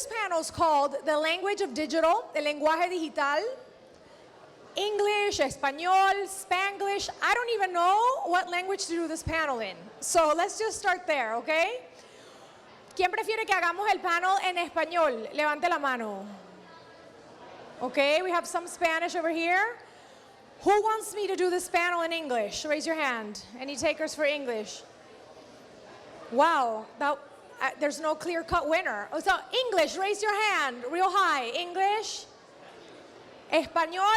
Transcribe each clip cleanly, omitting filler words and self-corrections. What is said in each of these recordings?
this panel is called The Language of Digital, el lenguaje digital. English, Español, Spanglish. I don't even know what language to do this panel in. So let's just start there, okay? ¿Quién prefiere que hagamos el panel en español? Levante la mano. Okay, we have some Spanish over here. Who wants me to do this panel in English? Raise your hand. Any takers for English? Wow, there's no clear-cut winner. Oh, so English, raise your hand real high. English? Español?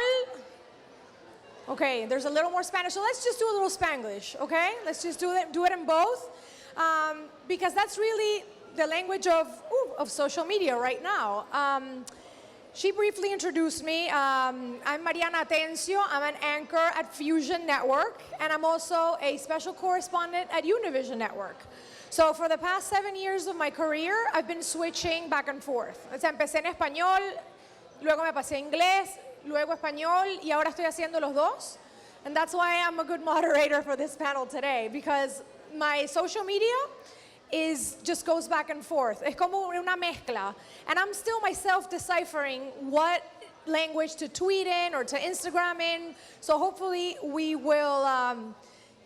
Okay, there's a little more Spanish. So let's just do a little Spanglish, okay? Let's just do it in both. Because that's really the language of social media right now. She briefly introduced me. I'm Mariana Atencio. I'm an anchor at Fusion Network, and I'm also a special correspondent at Univision Network. So for the past 7 years of my career, I've been switching back and forth. O sea, empecé en español, luego me pasé a inglés, luego español, y ahora estoy haciendo los dos. And that's why I'm a good moderator for this panel today, because my social media just goes back and forth. Es como una mezcla. And I'm still myself deciphering what language to tweet in or to Instagram in. So hopefully we will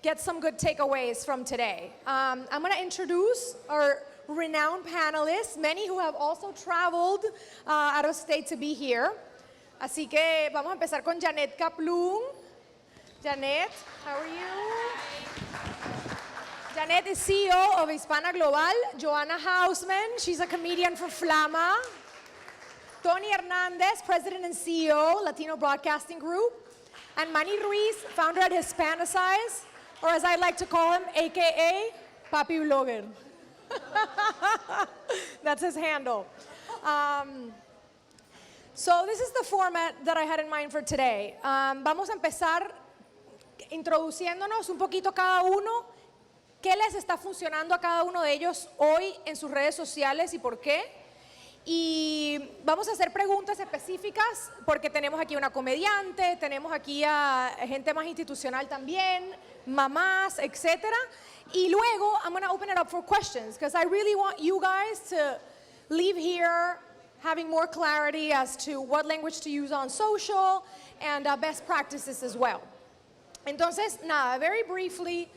get some good takeaways from today. I'm going to introduce our renowned panelists, many who have also traveled out of state to be here. Así que vamos a empezar con Janet Kaplun. Janet, how are you? Janet is CEO of Hispana Global. Joanna Hausman, she's a comedian for Flama. Tony Hernandez, President and CEO, Latino Broadcasting Group. And Manny Ruiz, founder at Hispanicize, or as I like to call him, AKA Papi Blogger. That's his handle. So this is the format that I had in mind for today. Vamos a empezar introduciéndonos un poquito cada uno. ¿Qué les está funcionando a cada uno de ellos hoy en sus redes sociales y por qué? Y vamos a hacer preguntas específicas porque tenemos aquí una comediante, tenemos aquí a gente más institucional también, mamás, etc. Y luego I'm going to open it up for questions because I really want you guys to leave here having more clarity as to what language to use on social and best practices as well. Entonces, nada, very briefly,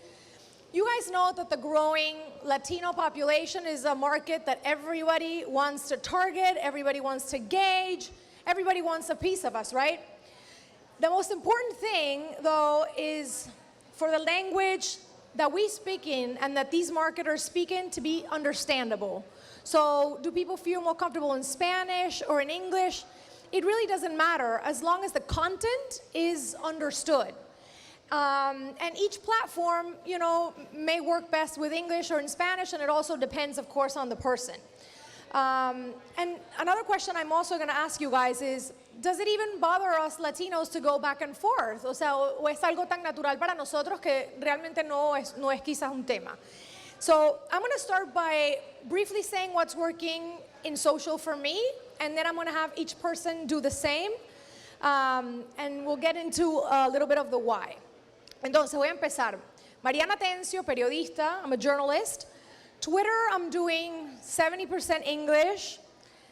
you guys know that the growing Latino population is a market that everybody wants to target, everybody wants to gauge, everybody wants a piece of us, right? The most important thing, though, is for the language that we speak in and that these marketers speak in to be understandable. So do people feel more comfortable in Spanish or in English? It really doesn't matter as long as the content is understood. And each platform, you know, may work best with English or in Spanish, and it also depends, of course, on the person. And another question I'm also going to ask you guys is, does it even bother us Latinos to go back and forth? O sea, o es algo tan natural para nosotros que realmente no es quizás un tema. So I'm going to start by briefly saying what's working in social for me, and then I'm going to have each person do the same, and we'll get into a little bit of the why. Entonces voy a empezar. Mariana Atencio, periodista, I'm a journalist. Twitter, I'm doing 70% English.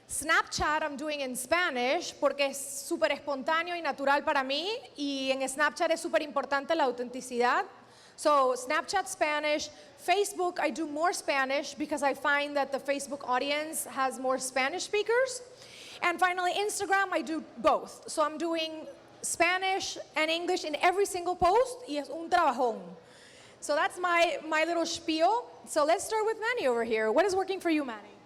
Snapchat, I'm doing in Spanish porque es súper espontáneo y natural para mí, y en Snapchat es súper importante la autenticidad. So Snapchat Spanish. Facebook, I do more Spanish because I find that the Facebook audience has more Spanish speakers. And finally, Instagram, I do both. So I'm doing Spanish and English in every single post, y es un trabajón. So that's my little spiel. So let's start with Manny over here. What is working for you, Manny?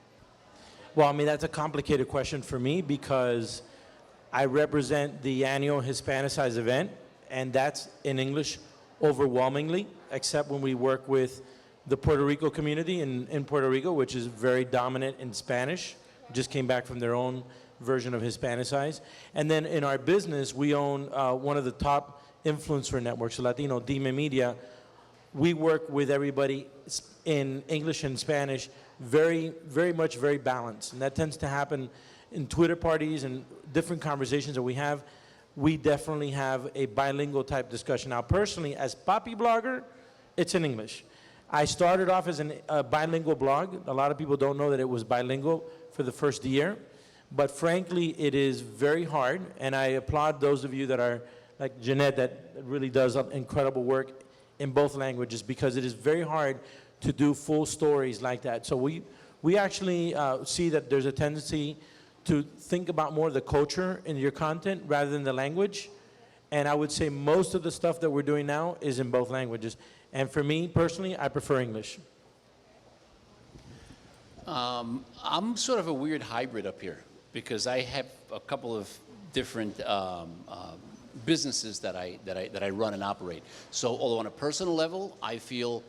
Well, I mean, that's a complicated question for me because I represent the annual Hispanicize event, and that's in English overwhelmingly, except when we work with the Puerto Rico community in Puerto Rico, which is very dominant in Spanish. Just came back from their own version of Hispanicize. And then in our business, we own one of the top influencer networks, Latino Dime Media. We work with everybody in English and Spanish, very balanced. And that tends to happen in Twitter parties and different conversations that we have. We definitely have a bilingual type discussion. Now, personally, as Papi Blogger, it's in English. I started off as a bilingual blog. A lot of people don't know that it was bilingual for the first year. But frankly, it is very hard, and I applaud those of you that are like Jeanette that really does incredible work in both languages, because it is very hard to do full stories like that. So we actually see that there's a tendency to think about more the culture in your content rather than the language. And I would say most of the stuff that we're doing now is in both languages. And for me personally, I prefer English. I'm sort of a weird hybrid up here because I have a couple of different businesses that I run and operate. So although on a personal level, I feel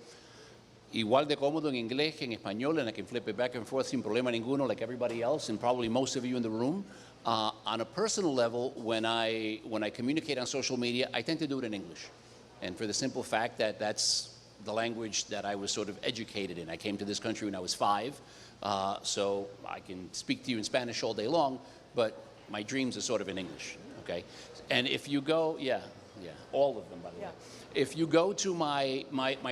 igual de cómodo en inglés que en español, and I can flip it back and forth sin problema ninguno like everybody else, and probably most of you in the room. On a personal level, when I communicate on social media, I tend to do it in English. And for the simple fact that that's the language that I was sort of educated in. I came to this country when I was 5, so I can speak to you in Spanish all day long, but my dreams are sort of in English, okay? And if you go, yeah, all of them, by the way. If you go to my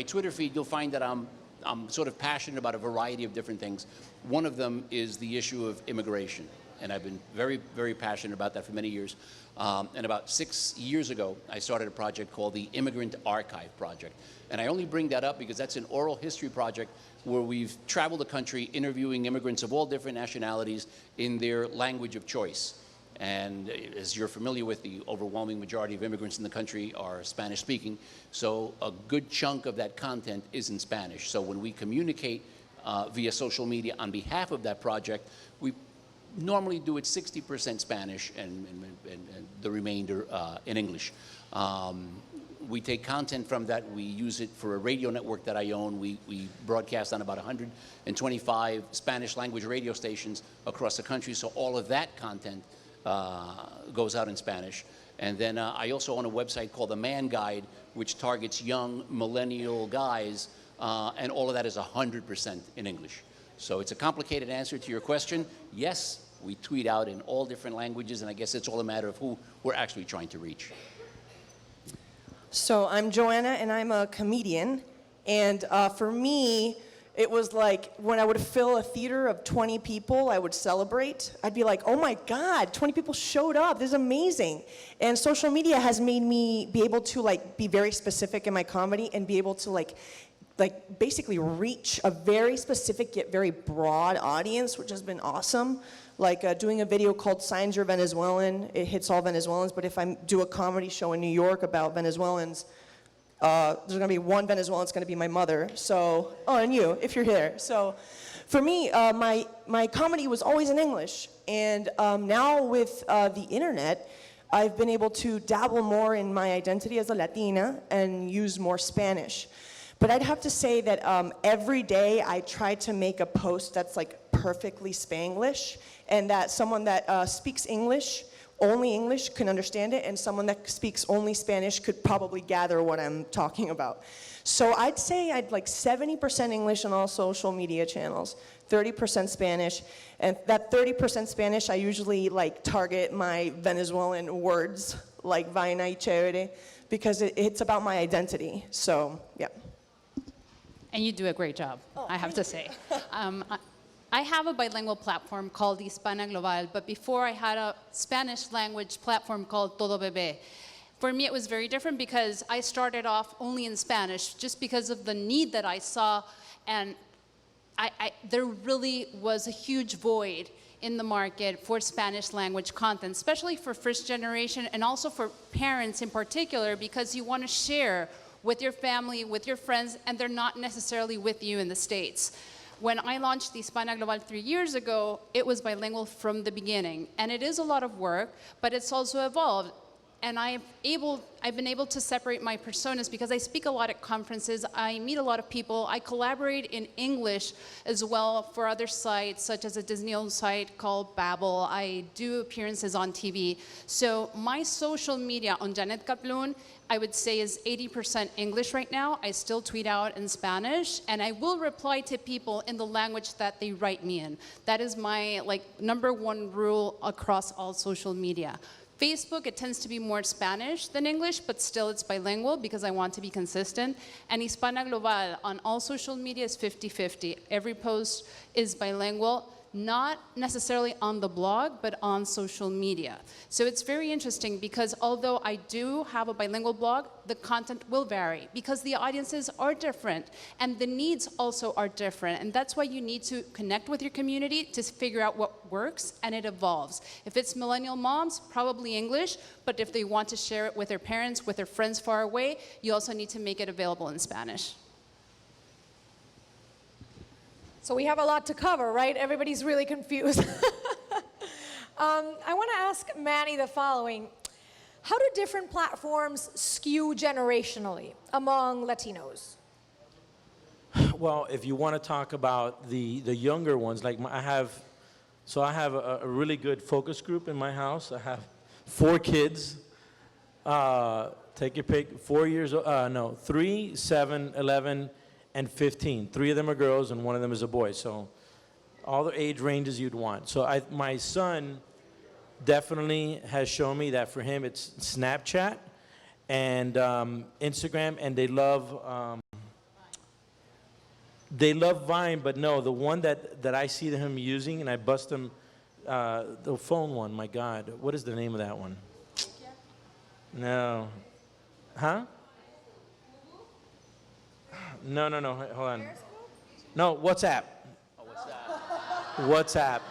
Twitter feed, you'll find that I'm sort of passionate about a variety of different things. One of them is the issue of immigration, and I've been very, very passionate about that for many years. And about 6 years ago, I started a project called the Immigrant Archive Project. And I only bring that up because that's an oral history project where we've traveled the country interviewing immigrants of all different nationalities in their language of choice. And as you're familiar with, the overwhelming majority of immigrants in the country are Spanish-speaking, so a good chunk of that content is in Spanish. So when we communicate via social media on behalf of that project, we normally do it 60% Spanish and the remainder in English. We take content from that, we use it for a radio network that I own. We broadcast on about 125 Spanish language radio stations across the country, so all of that content goes out in Spanish. And then I also own a website called The Man Guide, which targets young millennial guys, and all of that is 100% in English. So it's a complicated answer to your question. Yes, we tweet out in all different languages, and I guess it's all a matter of who we're actually trying to reach. So I'm Joanna, and I'm a comedian. And for me, it was like when I would fill a theater of 20 people, I would celebrate. I'd be like, oh my God, 20 people showed up. This is amazing. And social media has made me be able to like be very specific in my comedy and be able to like basically reach a very specific yet very broad audience, which has been awesome. Like doing a video called Signs You're Venezuelan, it hits all Venezuelans, but if I do a comedy show in New York about Venezuelans, there's gonna be one Venezuelan, it's gonna be my mother, so, oh, and you, if you're here. So for me, my comedy was always in English, and now with the internet, I've been able to dabble more in my identity as a Latina and use more Spanish. But I'd have to say that every day I try to make a post that's like perfectly Spanglish, and that someone that speaks English, only English, can understand it, and someone that speaks only Spanish could probably gather what I'm talking about. So I'd say I'd like 70% English on all social media channels, 30% Spanish, and that 30% Spanish I usually like target my Venezuelan words like vaina y chévere, because it's about my identity, so yeah. And you do a great job, I have to say. I have a bilingual platform called Hispana Global, but before I had a Spanish language platform called Todo Bebé. For me, it was very different because I started off only in Spanish just because of the need that I saw, and there really was a huge void in the market for Spanish language content, especially for first generation and also for parents in particular, because you want to share with your family, with your friends, and they're not necessarily with you in the States. When I launched the Hispana Global 3 years ago, it was bilingual from the beginning. And it is a lot of work, but it's also evolved. And I've been able to separate my personas because I speak a lot at conferences, I meet a lot of people, I collaborate in English as well for other sites, such as a Disney-owned site called Babbel. I do appearances on TV. So my social media on Janet Kaplun, I would say, is 80% English right now. I still tweet out in Spanish, and I will reply to people in the language that they write me in. That is my #1 rule across all social media. Facebook, it tends to be more Spanish than English, but still it's bilingual because I want to be consistent. And Hispana Global on all social media is 50-50. Every post is bilingual. not necessarily on the blog, but on social media. So it's very interesting because although I do have a bilingual blog, the content will vary because the audiences are different and the needs also are different. And that's why you need to connect with your community to figure out what works, and it evolves. If it's millennial moms, probably English, but if they want to share it with their parents, with their friends far away, you also need to make it available in Spanish. So we have a lot to cover, right? Everybody's really confused. I want to ask Manny the following. How do different platforms skew generationally among Latinos? Well, if you want to talk about the younger ones, like I have a really good focus group in my house. I have 4 kids. Take your pick. 4 years old. No, 3, 7, 11, and 15. 3 of them are girls, and 1 of them is a boy. So all the age ranges you'd want. So my son definitely has shown me that for him it's Snapchat and Instagram, and they love Vine, but no, the one that I see him using, and I bust him, the phone one, my God, what is the name of that one? No. Huh? No, hold on. No, WhatsApp. Oh, what's that? WhatsApp.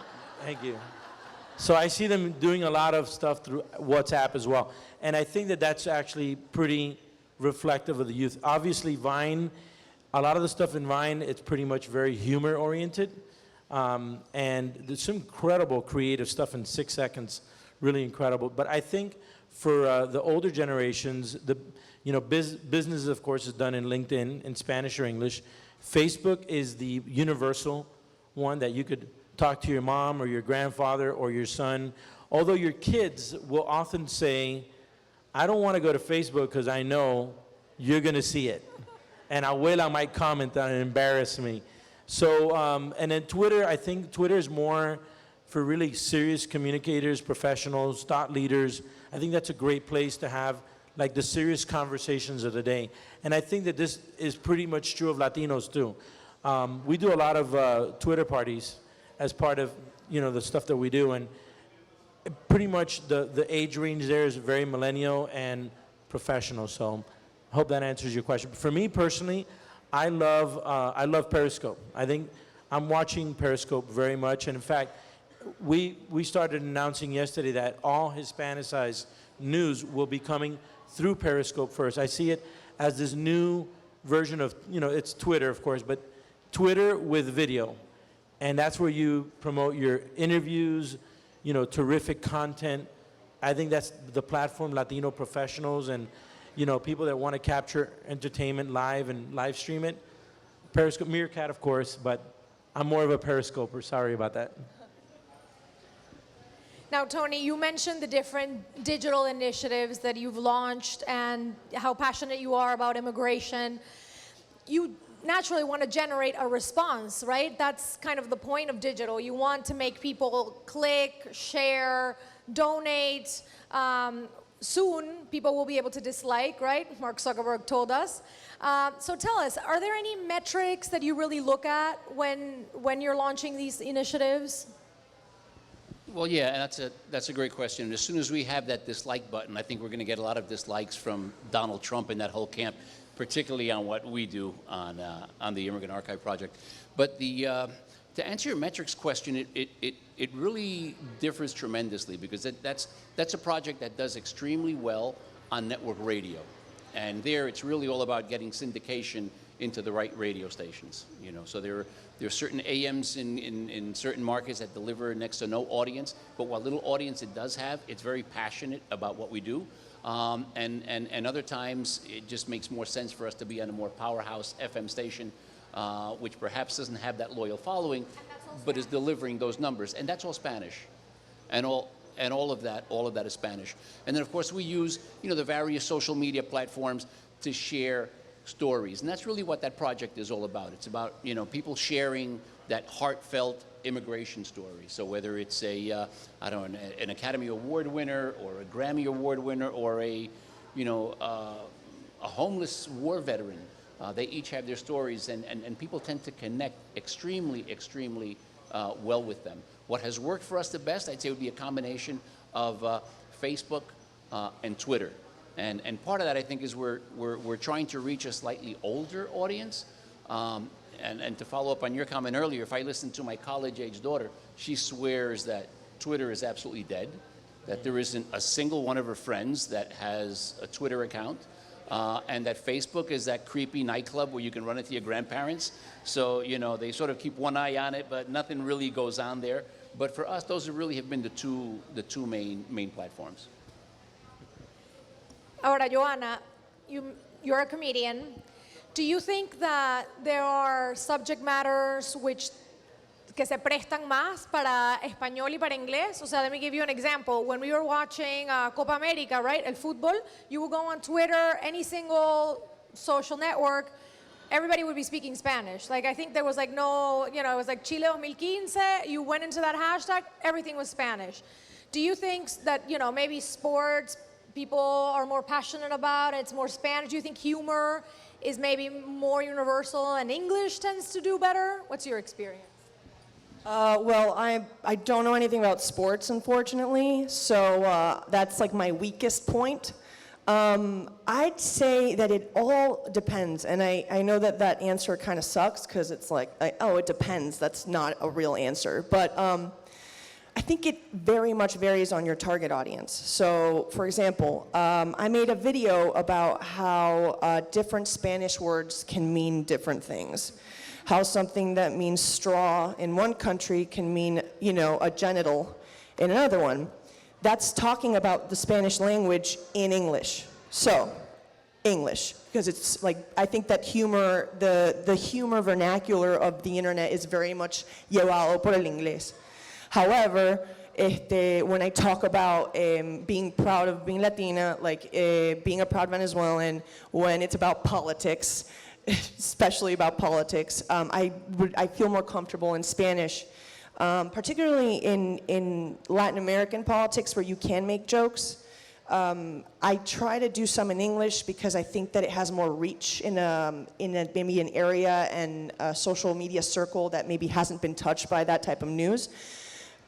Thank you. So I see them doing a lot of stuff through WhatsApp as well. And I think that that's actually pretty reflective of the youth. Obviously, Vine, a lot of the stuff in Vine, it's pretty much very humor-oriented. And there's some incredible creative stuff in 6 seconds, really incredible. But I think for the older generations, business, of course, is done in LinkedIn in Spanish or English. Facebook is the universal one that you could talk to your mom or your grandfather or your son. Although your kids will often say, I don't want to go to Facebook because I know you're going to see it. And abuela might comment on it and embarrass me. So, and then Twitter, I think Twitter is more for really serious communicators, professionals, thought leaders. I think that's a great place to have like the serious conversations of the day. And I think that this is pretty much true of Latinos too. We do a lot of Twitter parties as part of the stuff that we do, and pretty much the age range there is very millennial and professional. So I hope that answers your question. For me personally, I love Periscope. I think I'm watching Periscope very much, and in fact, we started announcing yesterday that all Hispanicized news will be coming through Periscope first. I see it as this new version of, it's Twitter, of course, but Twitter with video. And that's where you promote your interviews, terrific content. I think that's the platform Latino professionals and, people that want to capture entertainment live and live stream it. Periscope, Meerkat, of course, but I'm more of a Periscoper. Sorry about that. Now, Tony, you mentioned the different digital initiatives that you've launched and how passionate you are about immigration. You naturally want to generate a response, right? That's kind of the point of digital. You want to make people click, share, donate. Soon, people will be able to dislike, right? Mark Zuckerberg told us. So tell us, are there any metrics that you really look at when you're launching these initiatives? Well, yeah, and that's a great question. As soon as we have that dislike button, I think we're going to get a lot of dislikes from Donald Trump and that whole camp, particularly on what we do on the Immigrant Archive Project. But to answer your metrics question, it really differs tremendously because that's a project that does extremely well on network radio, and there it's really all about getting syndication into the right radio stations. So there are certain AMs in certain markets that deliver next to no audience, but what little audience it does have, it's very passionate about what we do. And other times, it just makes more sense for us to be on a more powerhouse FM station, which perhaps doesn't have that loyal following, but is delivering those numbers. And that's all Spanish. And all of that is Spanish. And then, of course, we use, the various social media platforms to share stories. And that's really what that project is all about. It's about, people sharing that heartfelt immigration story. So whether it's an Academy Award winner or a Grammy Award winner or a homeless war veteran, they each have their stories, and people tend to connect extremely well with them. What has worked for us the best, I'd say, would be a combination of Facebook and Twitter. And part of that, I think, is we're trying to reach a slightly older audience. And to follow up on your comment earlier, if I listen to my college-age daughter, she swears that Twitter is absolutely dead, that there isn't a single one of her friends that has a Twitter account, and that Facebook is that creepy nightclub where you can run into your grandparents. So, you know, they sort of keep one eye on it, but nothing really goes on there. But for us, those really have been the two main platforms. Ahora, Joanna, you're a comedian. Do you think that there are subject matters que se prestan más para español y para inglés? O sea, let me give you an example. When we were watching Copa America, right, el fútbol, you would go on Twitter, any single social network, everybody would be speaking Spanish. Like, I think there was like no, you know, it was like Chile 2015, you went into that hashtag, everything was Spanish. Do you think that, you know, maybe sports, people are more passionate about, it's more Spanish? Do you think humor is maybe more universal and English tends to do better? What's your experience? Well, I don't know anything about sports, unfortunately, so that's like my weakest point. I'd say that it all depends, and I know that answer kind of sucks because it's like, oh, it depends. That's not a real answer, but I think it very much varies on your target audience. So, for example, I made a video about how different Spanish words can mean different things. How something that means straw in one country can mean, you know, a genital in another one. That's talking about the Spanish language in English. So, English, because it's like, I think that humor, the humor vernacular of the internet is very much llevado por el inglés. However, when I talk about being proud of being Latina, like being a proud Venezuelan, when it's about politics, especially about politics, I feel more comfortable in Spanish, particularly in Latin American politics where you can make jokes. I try to do some in English because I think that it has more reach in maybe an area and a social media circle that maybe hasn't been touched by that type of news.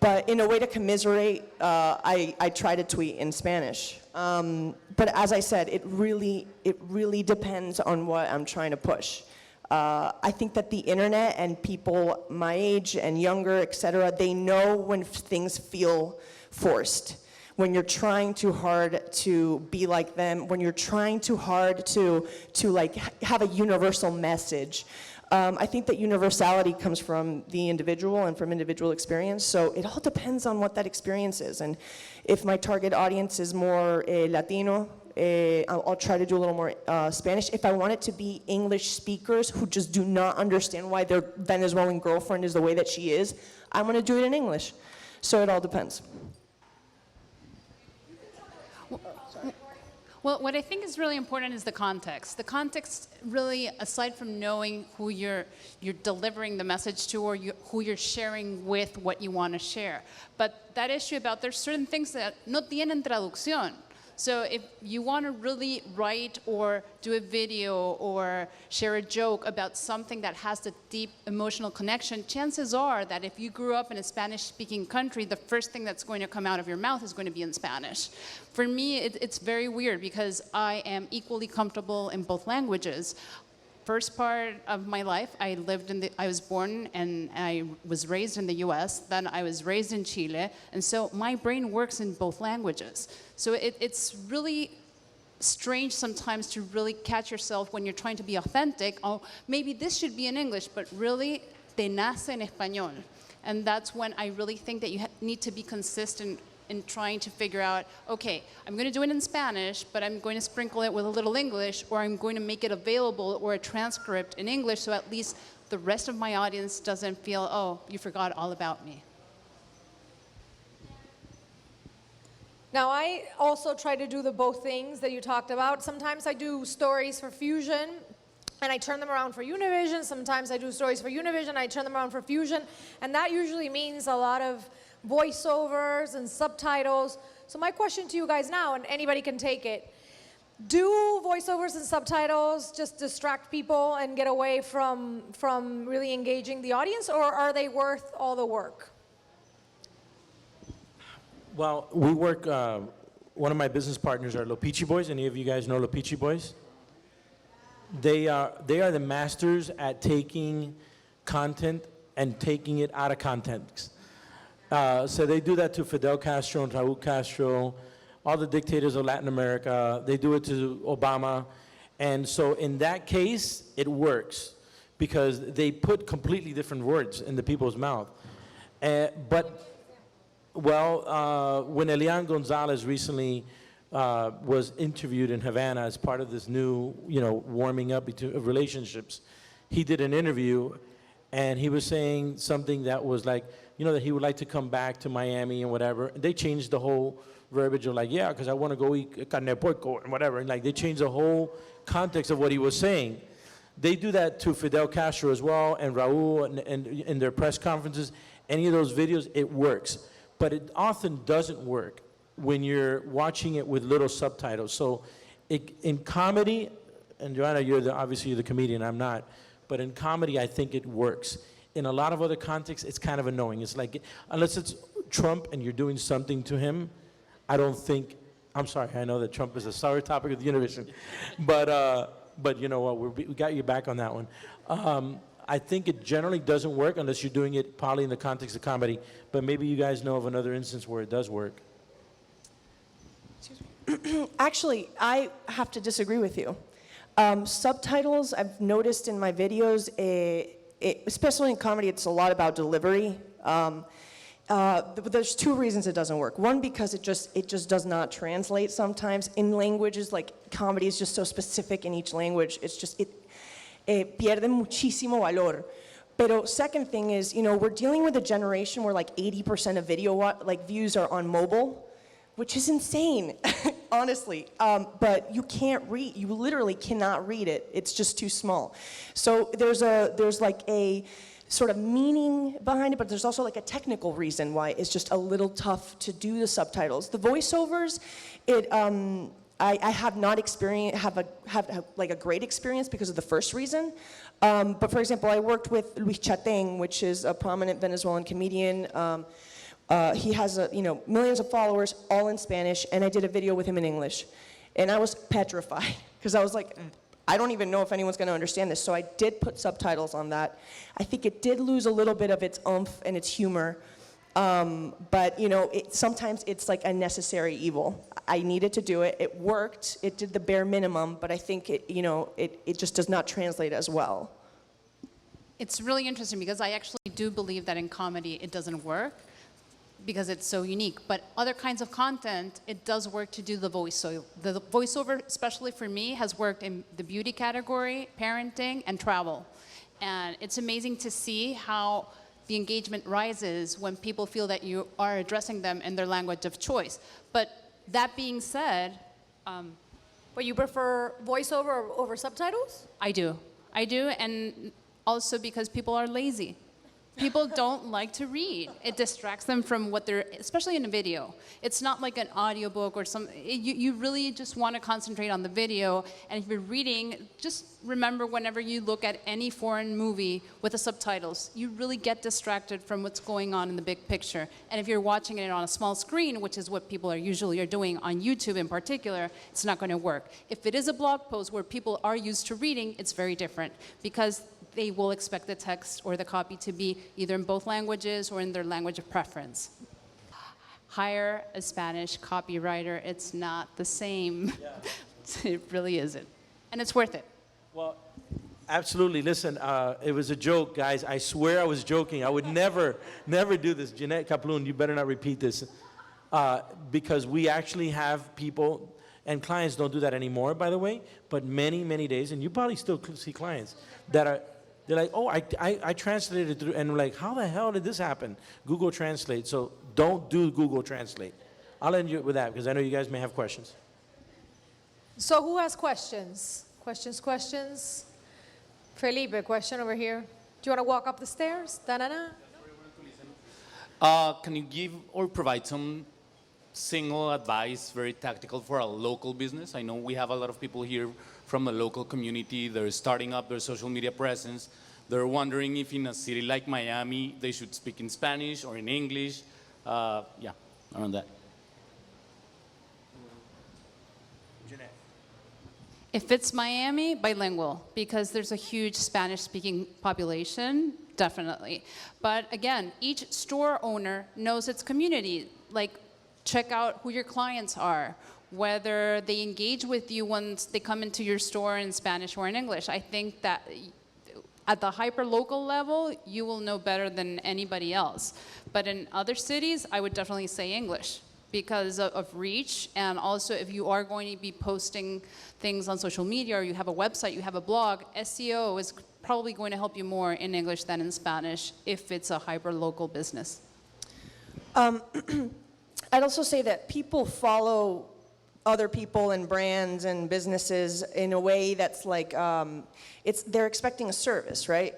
But in a way to commiserate, I try to tweet in Spanish. But as I said, it really depends on what I'm trying to push. I think that the internet and people my age and younger, et cetera, they know when things feel forced. When you're trying too hard to be like them, when you're trying too hard to like have a universal message. I think that universality comes from the individual and from individual experience, so it all depends on what that experience is. And if my target audience is more Latino, I'll try to do a little more Spanish. If I want it to be English speakers who just do not understand why their Venezuelan girlfriend is the way that she is, I'm going to do it in English. So it all depends. Well, what I think is really important is the context. The context, really, aside from knowing who you're delivering the message to or who you're sharing with what you want to share. But that issue about there's certain things that no tienen traducción. So if you want to really write or do a video or share a joke about something that has a deep emotional connection, chances are that if you grew up in a Spanish-speaking country, the first thing that's going to come out of your mouth is going to be in Spanish. For me, it's very weird because I am equally comfortable in both languages. First part of my life, I was born and I was raised in the US, then I was raised in Chile, and so my brain works in both languages. So it's really strange sometimes to really catch yourself when you're trying to be authentic. Oh, maybe this should be in English, but really, te nace en español. And that's when I really think that you need to be consistent in trying to figure out, okay, I'm going to do it in Spanish, but I'm going to sprinkle it with a little English, or I'm going to make it available or a transcript in English so at least the rest of my audience doesn't feel, oh, you forgot all about me. Now, I also try to do the both things that you talked about. Sometimes I do stories for Fusion, and I turn them around for Univision. Sometimes I do stories for Univision, I turn them around for Fusion, and that usually means a lot of voiceovers and subtitles. So my question to you guys now, and anybody can take it, Do voiceovers and subtitles just distract people and get away from really engaging the audience, or are they worth all the work? Well, we work, one of my business partners are Lopici Boys. Any of you guys know Lopici Boys? They are the masters at taking content and taking it out of context. So they do that to Fidel Castro and Raul Castro, all the dictators of Latin America. They do it to Obama. And so in that case, it works because they put completely different words in the people's mouth. When Elian Gonzalez recently was interviewed in Havana as part of this new, warming up of relationships, he did an interview and he was saying something that was like, that he would like to come back to Miami and whatever. They changed the whole verbiage of like, yeah, because I want to go eat carne de puerco and whatever. And like they changed the whole context of what he was saying. They do that to Fidel Castro as well and Raul and in their press conferences. Any of those videos, it works. But it often doesn't work when you're watching it with little subtitles. So in comedy, and Joanna, obviously you're the comedian, I'm not, but in comedy, I think it works. In a lot of other contexts, it's kind of annoying. It's like, unless it's Trump and you're doing something to him, I don't think, I'm sorry, I know that Trump is a sour topic of the universe, but you know what, we got you back on that one. I think it generally doesn't work unless you're doing it probably in the context of comedy, but maybe you guys know of another instance where it does work. Actually, I have to disagree with you. Subtitles, I've noticed in my videos, especially in comedy, it's a lot about delivery. There's two reasons it doesn't work. One, because it just does not translate sometimes. In languages, like comedy is just so specific in each language, pierde muchísimo valor. Pero second thing is, we're dealing with a generation where like 80% of video views are on mobile, which is insane, honestly. But you can't read, you literally cannot read it. It's just too small. So there's like a sort of meaning behind it, but there's also like a technical reason why it's just a little tough to do the subtitles. The voiceovers, I have not have a great experience because of the first reason. But for example, I worked with Luis Chateng, which is a prominent Venezuelan comedian. He has millions of followers, all in Spanish, and I did a video with him in English. And I was petrified, because I was like, I don't even know if anyone's going to understand this. So I did put subtitles on that. I think it did lose a little bit of its oomph and its humor. But sometimes it's like a necessary evil. I needed to do it. It worked. It did the bare minimum, but I think it just does not translate as well. It's really interesting because I actually do believe that in comedy it doesn't work because it's so unique. But other kinds of content, it does work to do the voiceover. The voiceover, especially for me, has worked in the beauty category, parenting, and travel. And it's amazing to see how the engagement rises when people feel that you are addressing them in their language of choice. But that being said, But you prefer voiceover over subtitles? I do, and also because people are lazy. People don't like to read. It distracts them from what they're, especially in a video. It's not like an audiobook or you really just want to concentrate on the video. And if you're reading, just remember whenever you look at any foreign movie with the subtitles, you really get distracted from what's going on in the big picture. And if you're watching it on a small screen, which is what people are usually doing on YouTube in particular, it's not going to work. If it is a blog post where people are used to reading, it's very different because they will expect the text or the copy to be either in both languages or in their language of preference. Hire a Spanish copywriter. It's not the same. Yeah. It really isn't. And it's worth it. Well, absolutely. Listen, it was a joke, guys. I swear I was joking. I would never do this. Jeanette Kaplun, you better not repeat this. Because we actually have people, and clients don't do that anymore, by the way, but many, many days, and you probably still see clients that are, they're like, oh, I translated it through, and we're like, how the hell did this happen? Google Translate. So don't do Google Translate. I'll end you with that because I know you guys may have questions. So who has questions? Questions? Felipe, question over here. Do you want to walk up the stairs? Da-na-na. Can you give or provide some single advice, very tactical for a local business. I know we have a lot of people here from the local community. They're starting up their social media presence. They're wondering if in a city like Miami, they should speak in Spanish or in English. Yeah, around that. If it's Miami, bilingual, because there's a huge Spanish-speaking population, definitely. But again, each store owner knows its community. Like, check out who your clients are, whether they engage with you once they come into your store in Spanish or in English. I think that at the hyper-local level, you will know better than anybody else. But in other cities, I would definitely say English, because of reach, and also if you are going to be posting things on social media, or you have a website, you have a blog, SEO is probably going to help you more in English than in Spanish if it's a hyper-local business. I'd also say that people follow other people and brands and businesses in a way that's like, they're expecting a service, right?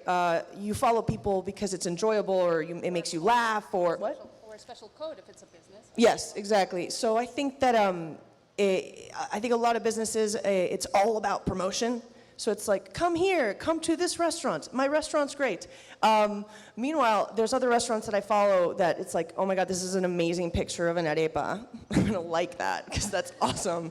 You follow people because it's enjoyable, or it makes you laugh, or what? Or a special code if it's a business. Yes, exactly. So I think that I think a lot of businesses, it's all about promotion. So it's like, come here, come to this restaurant. My restaurant's great. Meanwhile, there's other restaurants that I follow that it's like, oh my God, this is an amazing picture of an arepa. I'm gonna like that because that's awesome.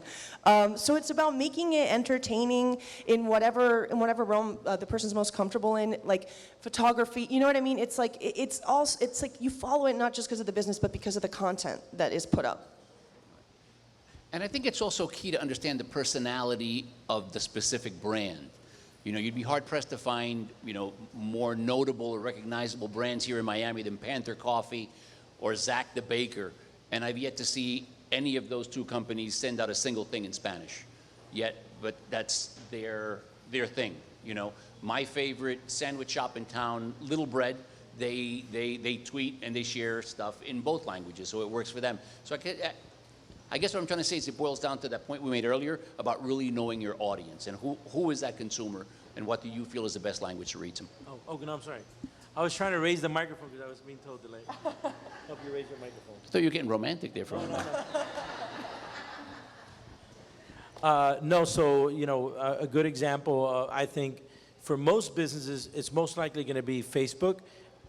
So it's about making it entertaining in whatever realm the person's most comfortable in, like photography. You know what I mean? It's like it's like you follow it not just because of the business, but because of the content that is put up. And I think it's also key to understand the personality of the specific brand. You know, you'd be hard-pressed to find, you know, more notable or recognizable brands here in Miami than Panther Coffee or Zach the Baker. And I've yet to see any of those two companies send out a single thing in Spanish yet, but that's their thing, you know. My favorite sandwich shop in town, Little Bread, they tweet and they share stuff in both languages, so it works for them. So I guess what I'm trying to say is it boils down to that point we made earlier about really knowing your audience and who is that consumer and what do you feel is the best language to reach them. Oh, no, I'm sorry. I was trying to raise the microphone because I was being told to help you raise your microphone. I thought you were getting romantic there for a minute. No, so, you know, a good example, I think for most businesses, it's most likely going to be Facebook.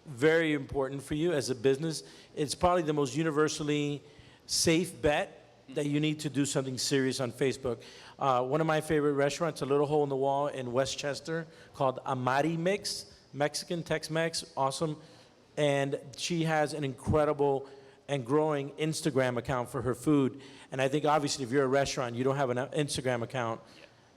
Very important for you as a business. It's probably the most universally safe bet that you need to do something serious on Facebook. One of my favorite restaurants, a little hole in the wall in Westchester called Amari Mix, Mexican Tex-Mex, awesome. And she has an incredible and growing Instagram account for her food. And I think obviously if you're a restaurant, you don't have an Instagram account,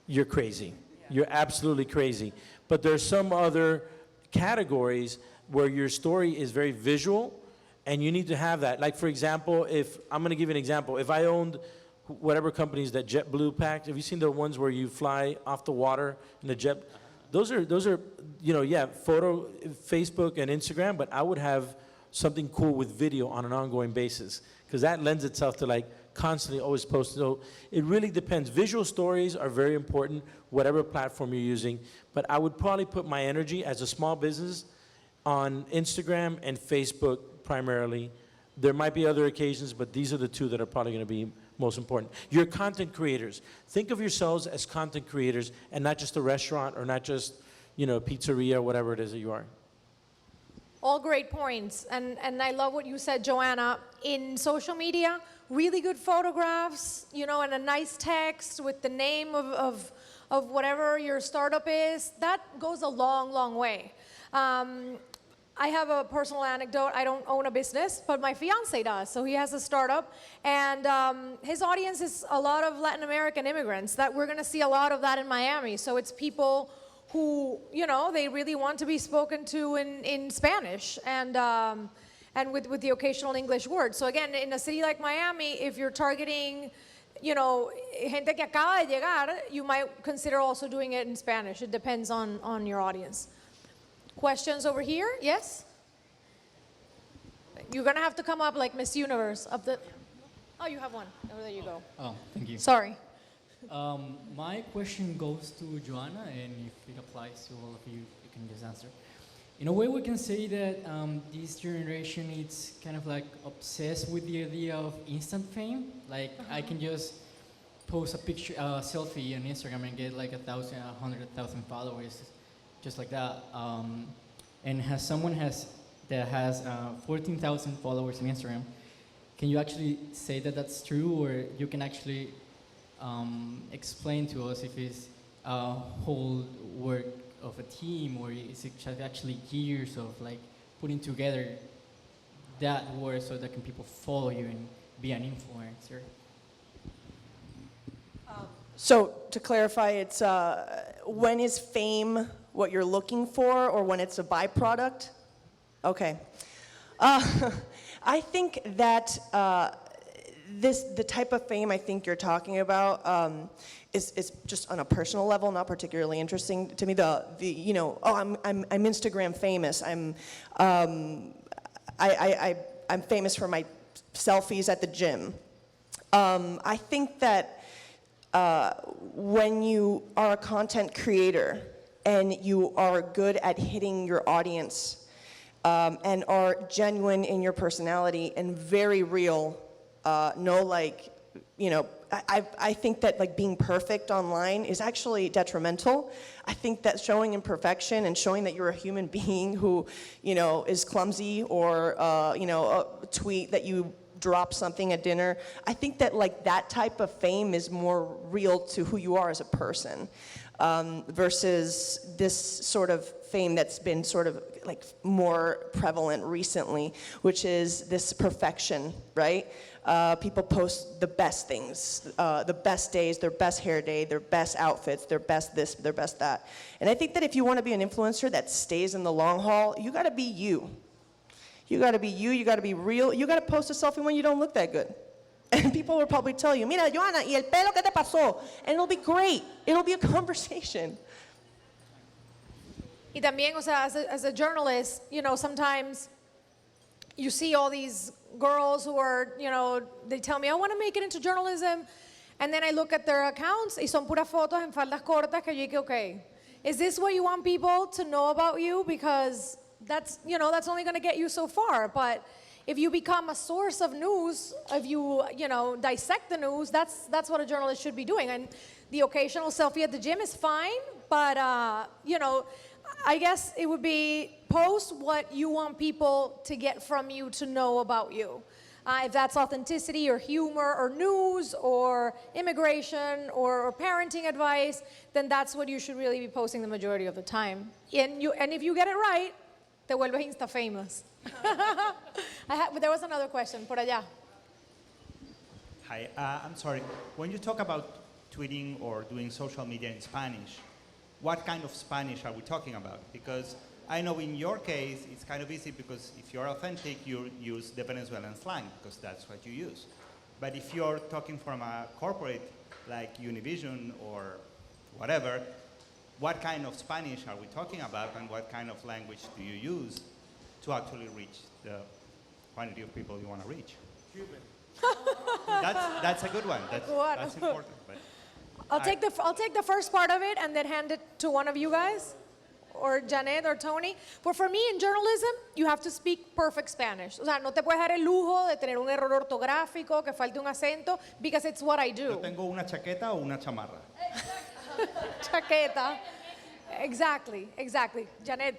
you're crazy. You're absolutely crazy. But there's some other categories where your story is very visual, and you need to have that. Like, for example, I'm gonna give you an example. If I owned whatever companies that JetBlue packed, have you seen the ones where you fly off the water in the jet? Those are, you know, yeah, photo, Facebook and Instagram, but I would have something cool with video on an ongoing basis, because that lends itself to like constantly always post. So it really depends. Visual stories are very important, whatever platform you're using, but I would probably put my energy as a small business on Instagram and Facebook primarily. There might be other occasions, but these are the two that are probably going to be most important. You're content creators. Think of yourselves as content creators and not just a restaurant or not just, you know, a pizzeria or whatever it is that you are. All great points. And I love what you said, Joanna. In social media, really good photographs, you know, and a nice text with the name of whatever your startup is, that goes a long, long way. I have a personal anecdote. I don't own a business, but my fiance does. So he has a startup, and his audience is a lot of Latin American immigrants. That we're going to see a lot of that in Miami. So it's people who, you know, they really want to be spoken to in Spanish and with the occasional English word. So again, in a city like Miami, if you're targeting, you know, gente que acaba de llegar, you might consider also doing it in Spanish. It depends on your audience. Questions over here? Yes? You're going to have to come up like Miss Universe. Oh, you have one. Oh, there you go. Oh, thank you. Sorry. My question goes to Joanna, and if it applies to all of you, you can just answer. In a way, we can say that this generation is kind of like obsessed with the idea of instant fame. Like I can just post a picture, selfie on Instagram and get like 1,000, 100,000 followers, just like that. And that has 14,000 followers on Instagram, can you actually say that that's true, or you can actually explain to us if it's a whole work of a team, or is it actually years of like putting together that word so that can people follow you and be an influencer? So to clarify, it's when is fame what you're looking for, or when it's a byproduct? Okay. I think that the type of fame I think you're talking about is just on a personal level not particularly interesting to me. I'm Instagram famous. I'm famous for my selfies at the gym. I think that when you are a content creator and you are good at hitting your audience and are genuine in your personality and very real, I think that like being perfect online is actually detrimental. I think that showing imperfection and showing that you're a human being who, is clumsy, or a tweet that you drop something at dinner, I think that like that type of fame is more real to who you are as a person, versus this sort of fame that's been sort of like more prevalent recently, which is this perfection, right? People post the best things, the best days, their best hair day, their best outfits, their best this, their best that. And I think that if you want to be an influencer that stays in the long haul, you got to be you. You got to be you, you got to be real, you got to post a selfie when you don't look that good. And people will probably tell you, mira, Johanna, ¿y el pelo qué te pasó? And it'll be great. It'll be a conversation. Y también, o sea, as a journalist, sometimes you see all these girls who are, they tell me, I want to make it into journalism. And then I look at their accounts y son puras fotos en faldas cortas que yo digo, okay, is this what you want people to know about you? Because that's only going to get you so far. But if you become a source of news, if you, dissect the news, that's what a journalist should be doing. And the occasional selfie at the gym is fine, but, I guess it would be post what you want people to get from you to know about you. If that's authenticity or humor or news or immigration or parenting advice, then that's what you should really be posting the majority of the time. And if you get it right, te vuelves Insta famous. There was another question, por allá. Hi, I'm sorry. When you talk about tweeting or doing social media in Spanish, what kind of Spanish are we talking about? Because I know in your case, it's kind of easy because if you're authentic, you use the Venezuelan slang because that's what you use. But if you're talking from a corporate like Univision or whatever, what kind of Spanish are we talking about, and what kind of language do you use to actually reach the quantity of people you want to reach? Cuban. That's a good one. That's important. But I'll take the first part of it and then hand it to one of you guys, or Janet or Tony. But for me, in journalism, you have to speak perfect Spanish. O sea, no te puedes dar el lujo de tener un error ortográfico, que falte un acento, because it's what I do. Yo tengo una chaqueta o una chamarra. Chaqueta. Exactly. Janet.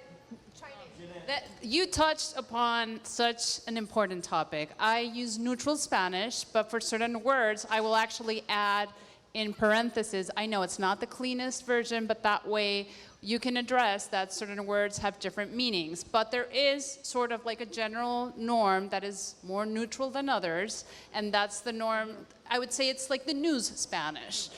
You touched upon such an important topic. I use neutral Spanish, but for certain words, I will actually add in parentheses. I know it's not the cleanest version, but that way you can address that certain words have different meanings. But there is sort of like a general norm that is more neutral than others, and that's the norm. I would say it's like the news Spanish.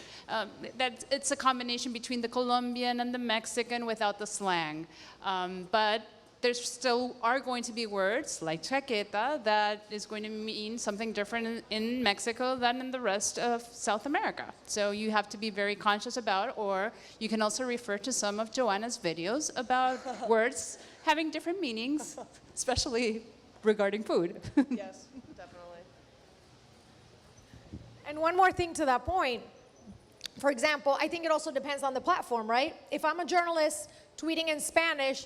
That it's a combination between the Colombian and the Mexican without the slang. But there still are going to be words like chaqueta that is going to mean something different in Mexico than in the rest of South America. So you have to be very conscious about, or you can also refer to some of Joanna's videos about words having different meanings, especially regarding food. Yes, definitely. And one more thing to that point. For example, I think it also depends on the platform, right? If I'm a journalist tweeting in Spanish,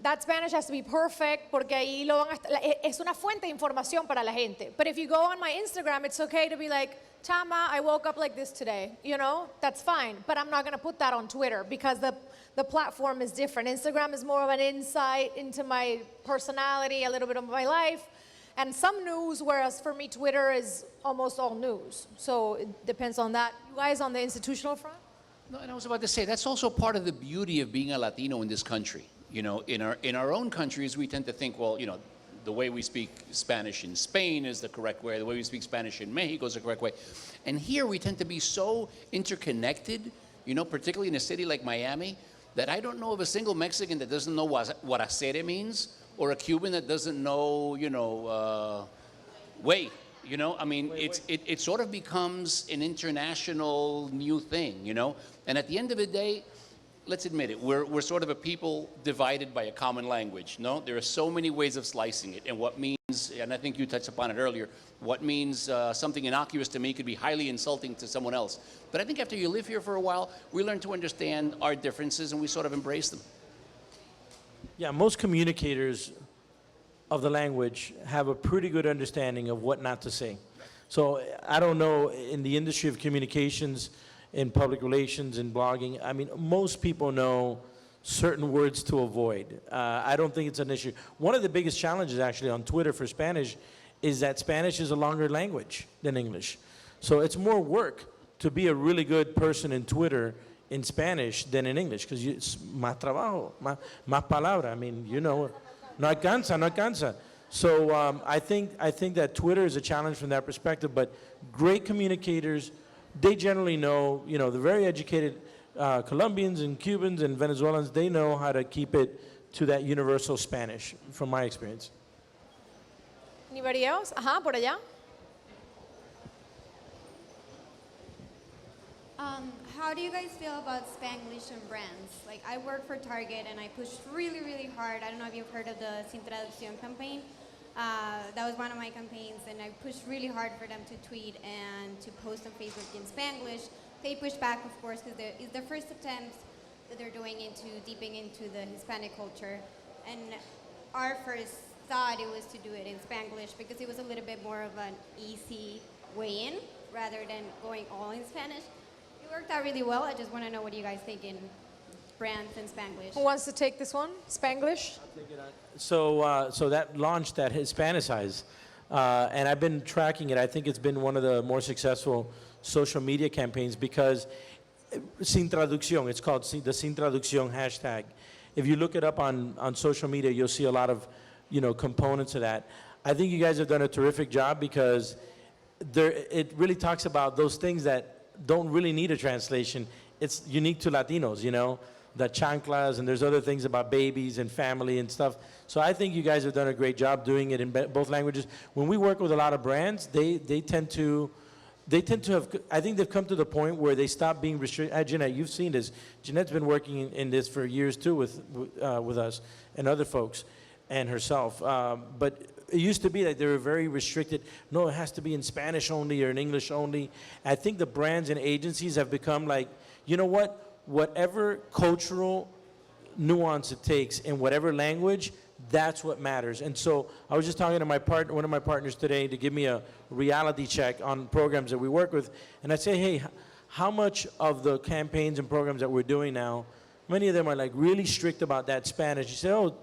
that Spanish has to be perfect porque ahí lo van es una fuente de información para la gente. But if you go on my Instagram, it's okay to be like, Chama, I woke up like this today. You know, that's fine. But I'm not going to put that on Twitter because the platform is different. Instagram is more of an insight into my personality, a little bit of my life, and some news, whereas for me, Twitter is almost all news. So it depends on that. You guys on the institutional front? No, and I was about to say, that's also part of the beauty of being a Latino in this country. You know, in our own countries, we tend to think, well, you know, the way we speak Spanish in Spain is the correct way, the way we speak Spanish in Mexico is the correct way. And here we tend to be so interconnected, you know, particularly in a city like Miami, that I don't know of a single Mexican that doesn't know what hacer means, or a Cuban that doesn't know, you know, way. You know, I mean, it sort of becomes an international new thing, you know? And at the end of the day, let's admit it, we're sort of a people divided by a common language, no? There are so many ways of slicing it, and what means, and I think you touched upon it earlier, what means something innocuous to me could be highly insulting to someone else. But I think after you live here for a while, we learn to understand our differences and we sort of embrace them. Yeah, most communicators of the language have a pretty good understanding of what not to say. So I don't know, in the industry of communications, in public relations, in blogging, I mean, most people know certain words to avoid. I don't think it's an issue. One of the biggest challenges actually on Twitter for Spanish is that Spanish is a longer language than English. So it's more work to be a really good person in Twitter in Spanish than in English, because it's más trabajo, más palabra. I mean, you know, no alcanza. So I think that Twitter is a challenge from that perspective, but great communicators, they generally know, you know, the very educated Colombians and Cubans and Venezuelans, they know how to keep it to that universal Spanish, from my experience. Anybody else? Ajá, por allá. How do you guys feel about Spanglish and brands? Like, I work for Target and I pushed really, really hard. I don't know if you've heard of the Sin Traducción campaign. That was one of my campaigns, and I pushed really hard for them to tweet and to post on Facebook in Spanglish. They pushed back, of course, because it's the first attempt that they're doing into deeping into the Hispanic culture. And our first thought it was to do it in Spanglish because it was a little bit more of an easy way in rather than going all in Spanish. It worked out really well. I just want to know what you guys think in brands and Spanglish. Who wants to take this one? Spanglish? So that launched that Hispanicize, and I've been tracking it. I think it's been one of the more successful social media campaigns because Sin Traducción, it's called the Sin Traducción hashtag. If you look it up on social media, you'll see a lot of, you know, components of that. I think you guys have done a terrific job because it really talks about those things that don't really need a translation. It's unique to Latinos, you know, the chanclas, and there's other things about babies and family and stuff. So I think you guys have done a great job doing it in both languages. When we work with a lot of brands, they tend to have, I think they've come to the point where they stop being restricted. Jeanette, you've seen this. Jeanette's been working in this for years too with us and other folks and herself. But it used to be that they were very restricted. No, it has to be in Spanish only or in English only. I think the brands and agencies have become like, you know what? Whatever cultural nuance it takes in whatever language, that's what matters. And so I was just talking to one of my partners today to give me a reality check on programs that we work with. And I say, hey, how much of the campaigns and programs that we're doing now, many of them are like really strict about that Spanish. You say, oh,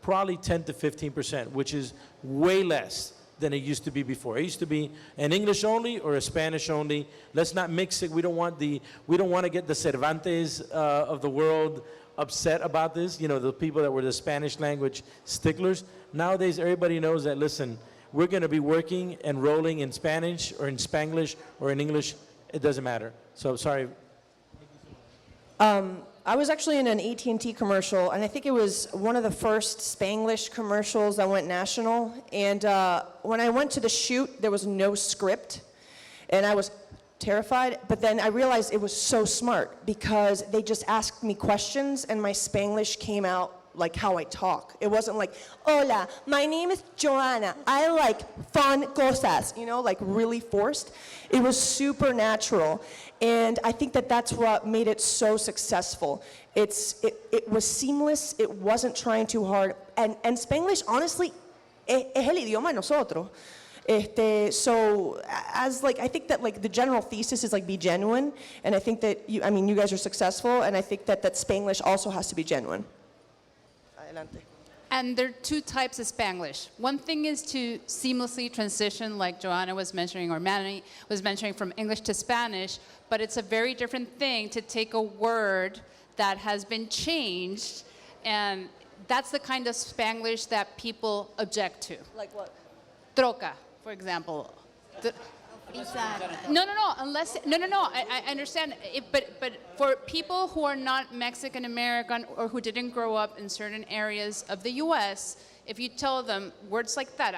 probably 10 to 15%, which is way less than it used to be before. It used to be an English only or a Spanish only. Let's not mix it. We don't want to get the Cervantes of the world upset about this. You know, the people that were the Spanish language sticklers. Nowadays, everybody knows that, listen, we're going to be working and rolling in Spanish or in Spanglish or in English. It doesn't matter. So sorry. I was actually in an AT&T commercial, and I think it was one of the first Spanglish commercials that went national. And when I went to the shoot, there was no script, and I was terrified. But then I realized it was so smart because they just asked me questions, and my Spanglish came out like how I talk. It wasn't like, hola, my name is Joanna. I like fun cosas, you know, like really forced. It was super natural. And I think that that's what made it so successful. It was seamless, it wasn't trying too hard. And Spanglish, honestly, es el idioma de nosotros. So as like, I think that like the general thesis is like be genuine, and I think that you guys are successful, and I think that Spanglish also has to be genuine. Adelante. And there are two types of Spanglish. One thing is to seamlessly transition, like Joanna was mentioning, or Manny was mentioning, from English to Spanish, but it's a very different thing to take a word that has been changed, and that's the kind of Spanglish that people object to. Like what? Troca, for example. No, I understand. But for people who are not Mexican American or who didn't grow up in certain areas of the U.S., if you tell them words like that,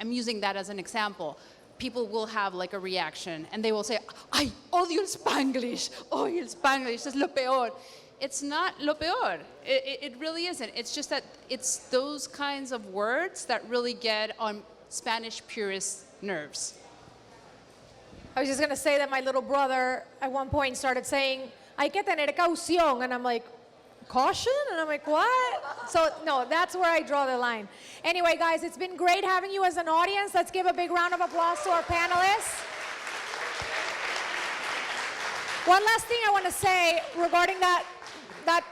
I'm using that as an example, people will have like a reaction and they will say, ay, odio el Spanglish, es lo peor. It's not lo peor. It really isn't. It's just that it's those kinds of words that really get on Spanish purist nerves. I was just going to say that my little brother at one point started saying, hay que tener caución. And I'm like, caution? And I'm like, what? So, no, that's where I draw the line. Anyway, guys, it's been great having you as an audience. Let's give a big round of applause to our panelists. One last thing I want to say regarding that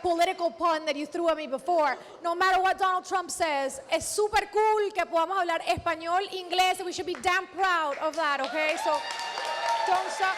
political pun that you threw at me before. No matter what Donald Trump says, es super cool que podamos hablar español, inglés, and we should be damn proud of that, okay? So don't stop.